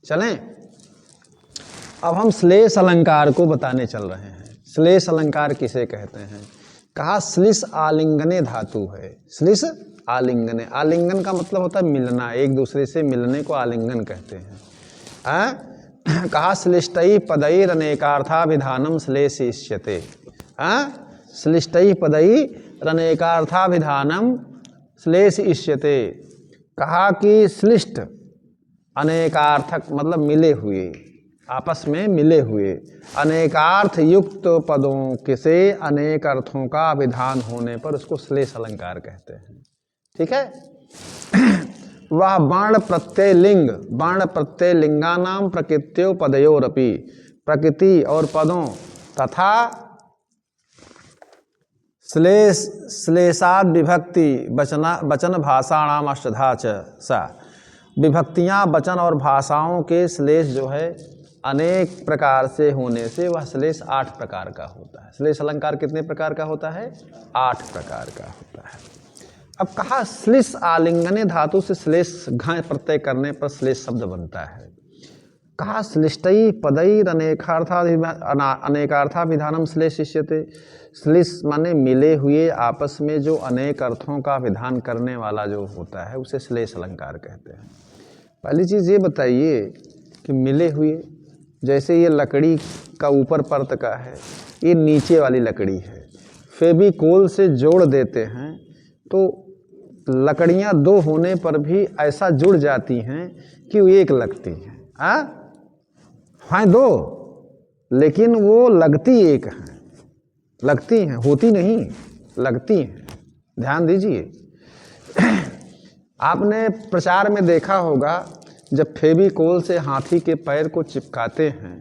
चलें। अब हम श्लेष अलंकार को बताने चल रहे हैं। श्लेष अलंकार किसे कहते हैं? कहा श्लिष आलिंगने धातु है। श्लिष आलिंगने, आलिंगन का मतलब होता है मिलना, एक दूसरे से मिलने को आलिंगन कहते हैं। कहा श्लिष्टै पदैर अनेकार्थाभिधानम श्लेषिष्यते। श्लिष्टै पदैर अनेकार्थाभिधानम श्लेषिष्यते। कहा कि श्लिष्ट अनेकार्थक मतलब मिले हुए, आपस में मिले हुए, अनेकार्थ युक्त पदों के से अनेक अर्थों का विधान होने पर उसको श्लेष अलंकार कहते हैं। ठीक है। वह वर्ण प्रत्यय लिंग, वर्ण प्रत्यय लिंगानाम प्रकृत्यो पदयोरपि, प्रकृति और पदों तथा श्लेषाद विभक्ति वचन भाषाणाम अष्टधा च सा। विभक्तियाँ वचन और भाषाओं के श्लेष जो है अनेक प्रकार से होने से वह श्लेष 8 प्रकार का होता है। श्लेष अलंकार कितने प्रकार का होता है? 8 प्रकार का होता है। अब कहा श्लिष आलिंगने धातु से श्लेष घ प्रत्यय करने पर श्लेष शब्द बनता है। कहा श्लिष्टै पदैर अनेकार्थाभिधानम श्लेषिष्यते। श्लिष माने मिले हुए, आपस में जो अनेक अर्थों का विधान करने वाला जो होता है उसे श्लेष अलंकार कहते हैं। पहली चीज़ ये बताइए कि मिले हुए, जैसे ये लकड़ी का ऊपर परत का है, ये नीचे वाली लकड़ी है, फेविकोल से जोड़ देते हैं तो लकड़ियाँ 2 होने पर भी ऐसा जुड़ जाती हैं कि वो एक लगती हैं। हाँ 2 लेकिन वो लगती एक हैं, लगती हैं, होती नहीं, लगती हैं। ध्यान दीजिए। आपने प्रचार में देखा होगा जब फेविकोल से हाथी के पैर को चिपकाते हैं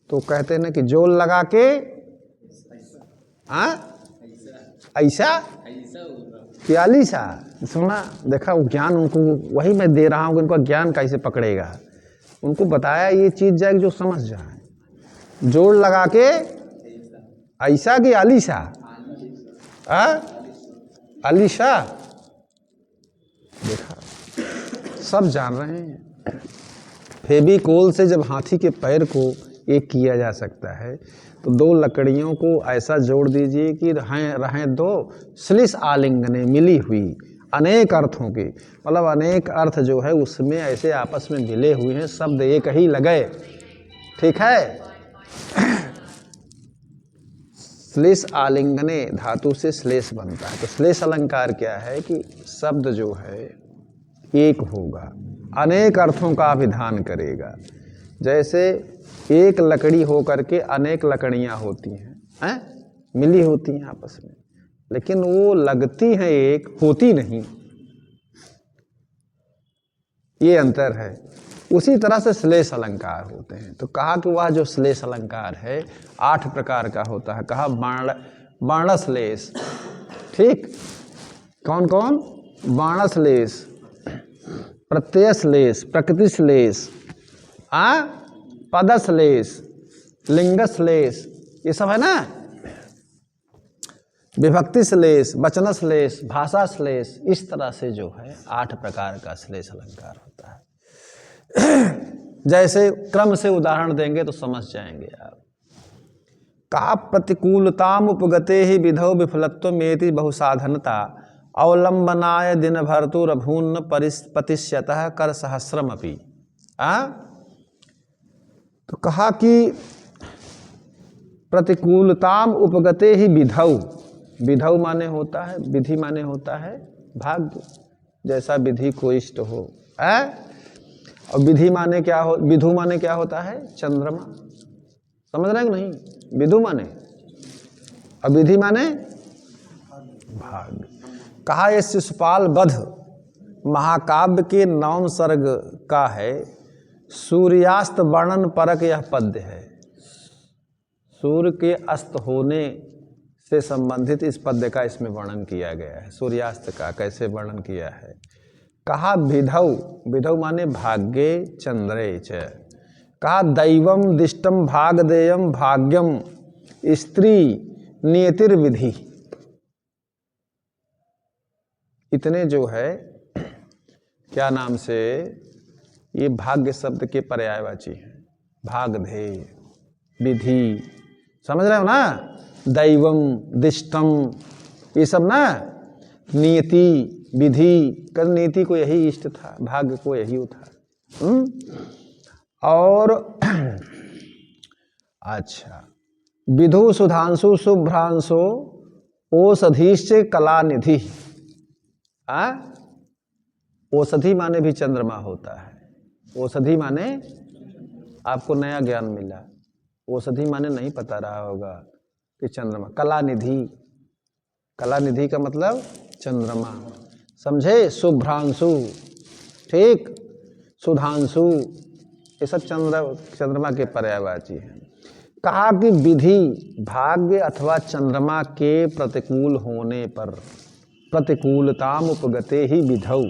तो कहते हैं ना कि जोल लगा के ऐसा क्याली सा। सुना देखा वो ज्ञान उनको, वही मैं दे रहा हूँ, उनका ज्ञान कैसे पकड़ेगा। उनको बताया ये चीज़ जाए जो समझ जाए। जोड़ लगा के ऐसा कि आलीसा, आलीसा। देखा सब जान रहे हैं। फेविकोल से जब हाथी के पैर को एक किया जा सकता है तो 2 लकड़ियों को ऐसा जोड़ दीजिए कि रहें 2 श्लिष आलिंगने, मिली हुई, अनेक अर्थों की, मतलब अनेक अर्थ जो है उसमें ऐसे आपस में मिले हुए हैं, शब्द एक ही लगे। ठीक है। श्लेष आलिंगने धातु से श्लेष बनता है। तो श्लेष अलंकार क्या है कि शब्द जो है एक होगा, अनेक अर्थों का विधान करेगा। जैसे एक लकड़ी हो करके अनेक लकड़ियाँ होती हैं, मिली होती हैं आपस में, लेकिन वो लगती हैं एक, होती नहीं, ये अंतर है। उसी तरह से श्लेष अलंकार होते हैं। तो कहा कि वह जो श्लेष अलंकार है 8 प्रकार का होता है। कहा वर्णश्लेष। ठीक, कौन कौन? वर्णश्लेष, प्रत्ययश्लेष, प्रकृतिश्लेष, पदश्लेष, लिंगश्लेष, ये सब है ना। विभक्तिश्लेष, वचनश्लेष, भाषाश्लेष, इस तरह से जो है 8 प्रकार का श्लेष अलंकार होता है। जैसे क्रम से उदाहरण देंगे तो समझ जाएंगे आप। का प्रतिकूलताम उपगते ही विधौ विफलत्व मेति बहुसाधनता अवलंबनाय दिन भर्तु रभून्न पतिष्यतः कर सहस्रम अपि। तो कहा कि प्रतिकूलताम उपगते ही विधौ, विधौ माने होता है, विधि माने होता है भाग्य, जैसा विधि को इष्ट हो। और विधि माने क्या हो, विधु माने क्या होता है? चंद्रमा। समझ रहे हैं कि नहीं? विधु माने, और विधि माने भाग्य। कहा ये शिशुपाल वध महाकाव्य के 9वें सर्ग का है। सूर्यास्त वर्णन परक यह पद्य है। सूर्य के अस्त होने से संबंधित इस पद्य का इसमें वर्णन किया गया है। सूर्यास्त का कैसे वर्णन किया है? कहा विधौ, विधौ माने भाग्ये चंद्रे च। कहा दैवम दिष्टम भागदेयम भाग्यम स्त्री नियतिर्विधि। इतने जो है क्या नाम से ये भाग्य शब्द के पर्यायवाची हैं। भागधेय, विधि, समझ रहे हो ना, दैवम, दिष्टम, ये सब ना, नियति, विधि, कर नीति को यही इष्ट था, भाग्य को यही था। और अच्छा, विधु सुधांशु शुभ्रांशो औषधीश्च कला निधि। औषधि माने भी चंद्रमा होता है। औषधि माने, आपको नया ज्ञान मिला, औषधि माने नहीं पता रहा होगा कि चंद्रमा। कला निधि, कला निधि का मतलब चंद्रमा, समझे। शुभ्रांशु, ठीक, सुधांशु, ये सब चंद्रमा के पर्यायवाची हैं। कहा कि विधि भाग्य अथवा चंद्रमा के प्रतिकूल होने पर, प्रतिकूलताम उपगते ही विधौ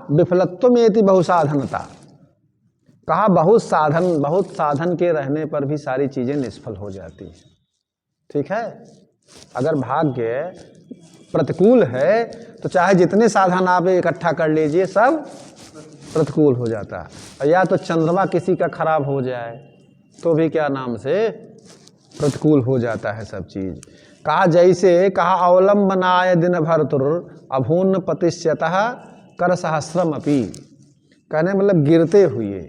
विफलत्वमेति बहुसाधनता। कहा बहुत साधन के रहने पर भी सारी चीजें निष्फल हो जाती हैं। ठीक है, अगर भाग्य प्रतिकूल है तो चाहे जितने साधन आप इकट्ठा कर लीजिए सब प्रतिकूल हो जाता है। या तो चंद्रमा किसी का खराब हो जाए तो भी क्या नाम से प्रतिकूल हो जाता है सब चीज। कहा जैसे, कहा अवलंबनाय दिन भर तुर अभून्न पतिष्यतः कर सहस्रम अपि। कहने मतलब गिरते हुए,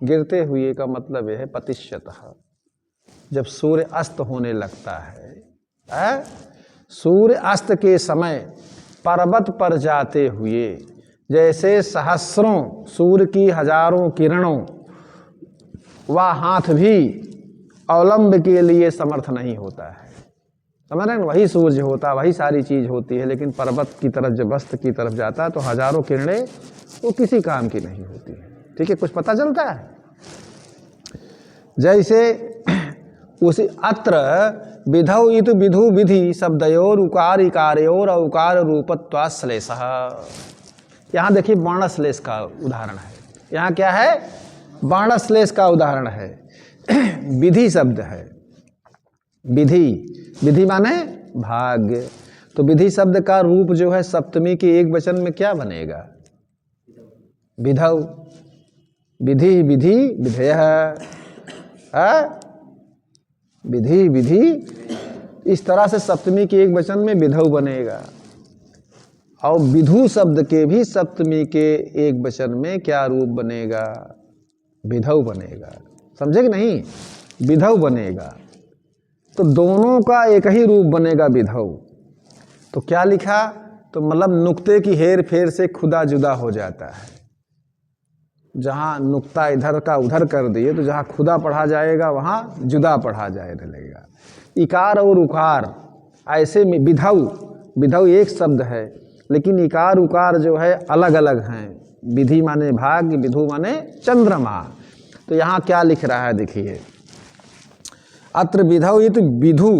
गिरते हुए का मतलब यह है पतिष्यतः, जब सूर्य अस्त होने लगता है, सूर्य अस्त के समय पर्वत पर जाते हुए जैसे सहस्रों सूर्य की हजारों किरणों वह हाथ भी अवलंब के लिए समर्थ नहीं होता है। समझ रहे हैं, वही सूर्य होता, वही सारी चीज होती है, लेकिन पर्वत की तरफ जब अस्त की तरफ जाता है तो हजारों किरणें वो किसी काम की नहीं होती है। ठीक है, कुछ पता चलता है। जैसे उसी अत्र विधौ इत विधु विधि शब्दयोर उकार इकारयोर औकार रूपत्वाश्लेषः। यहाँ देखिए वर्णश्लेष का उदाहरण है। यहाँ क्या है, वर्णश्लेष का उदाहरण है। विधि शब्द है, विधि, विधि माने भाग्य। तो विधि शब्द का रूप जो है सप्तमी के एक वचन में क्या बनेगा, विधौ। विधि विधि विधेय, विधि विधि, इस तरह से सप्तमी के एक वचन में विधौ बनेगा। और विधु शब्द के भी सप्तमी के एक वचन में क्या रूप बनेगा, विधौ बनेगा। समझे कि नहीं, विधौ बनेगा। तो दोनों का एक ही रूप बनेगा विधौ। तो क्या लिखा, तो मतलब नुक्ते की हेर फेर से खुदा जुदा हो जाता है। जहाँ नुक्ता इधर का उधर कर दिए तो जहाँ खुदा पढ़ा जाएगा वहाँ जुदा पढ़ा जाए लगेगा। इकार और उकार ऐसे में विधौ, विधौ एक शब्द है लेकिन इकार उकार जो है अलग अलग हैं। विधि माने भाग्य, विधु माने चंद्रमा। तो यहाँ क्या लिख रहा है देखिए, अत्र विधौ इत विधु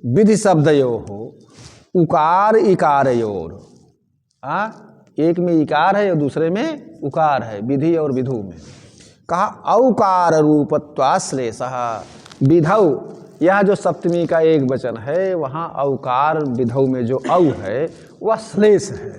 विधि शब्दयोः उकार इकारयोर। एक में इकार है और दूसरे में उकार है, विधि और विधु में। कहा औकार रूपत्वाश्लेषः। विधौ, यह जो सप्तमी का एक वचन है वहाँ औकार विधौ में जो औ है वह श्लेष है।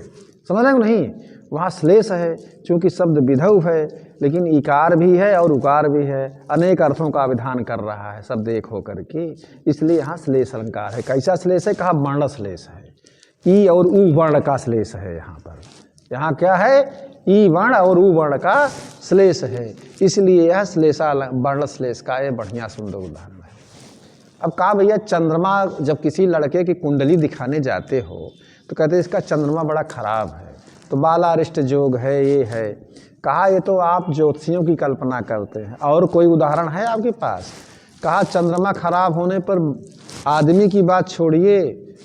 समझ रहे हो नहीं, वहाँ श्लेष है क्योंकि शब्द विधौ है लेकिन इकार भी है और उकार भी है, अनेक अर्थों का विधान कर रहा है शब्द एक होकर के, इसलिए यहाँ श्लेष अलंकार है। कैसा श्लेष है, कहा वर्ण श्लेष है। ई और उ वर्ण का श्लेष है यहाँ पर। यहाँ क्या है, ई वर्ण और उ वर्ण का श्लेष है, इसलिए यह श्लेषा वर्ण श्लेष का ये बढ़िया सुंदर उदाहरण है। अब कहा भैया चंद्रमा, जब किसी लड़के की कुंडली दिखाने जाते हो तो कहते इसका चंद्रमा बड़ा खराब है, तो बालारिष्ट जोग है, ये है। कहा ये तो आप ज्योतिषियों की कल्पना करते हैं, और कोई उदाहरण है आपके पास। कहा चंद्रमा खराब होने पर आदमी की बात छोड़िए,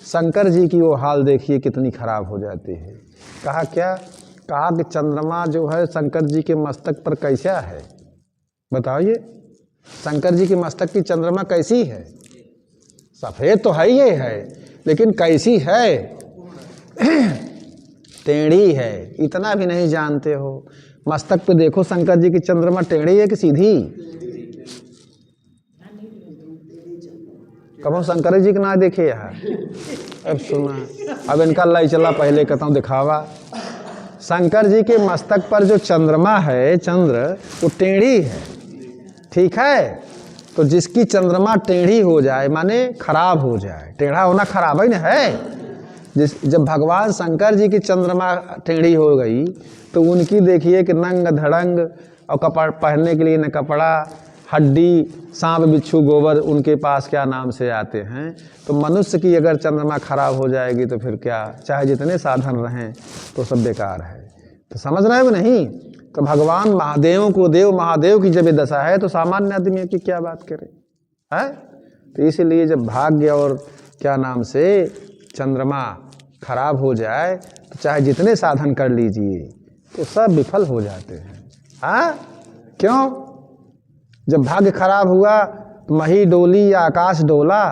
शंकर जी की वो हाल देखिए कितनी खराब हो जाती है। कहा क्या, कहा कि चंद्रमा जो है शंकर जी के मस्तक पर कैसा है, बताइए। शंकर जी के मस्तक की चंद्रमा कैसी है, सफ़ेद तो है ये है लेकिन कैसी है, टेढ़ी है। इतना भी नहीं जानते हो, मस्तक पे देखो शंकर जी की चंद्रमा टेढ़ी है कि सीधी। कब शंकर जी के ना देखे यार, अब सुना, अब इनका लाई चला पहले कहता हूँ दिखावा। शंकर जी के मस्तक पर जो चंद्रमा है, चंद्र, वो टेढ़ी है, ठीक है। तो जिसकी चंद्रमा टेढ़ी हो जाए माने खराब हो जाए, टेढ़ा होना खराब है ना है। जब भगवान शंकर जी की चंद्रमा टेढ़ी हो गई तो उनकी देखिए कि नंग धड़ंग और कपड़ा पहनने के लिए न कपड़ा, हड्डी, सांप बिच्छू गोबर उनके पास क्या नाम से आते हैं। तो मनुष्य की अगर चंद्रमा खराब हो जाएगी तो फिर क्या, चाहे जितने साधन रहें तो सब बेकार है। तो समझ रहे हो नहीं। तो भगवान महादेव को, देव महादेव की जब ये दशा है तो सामान्य आदमी की क्या बात करे है। तो इसीलिए जब भाग्य और क्या नाम से चंद्रमा खराब हो जाए तो चाहे जितने साधन कर लीजिए तो सब विफल हो जाते हैं। हाँ, क्यों? जब भाग्य खराब हुआ तो मही डोली या आकाश डोला,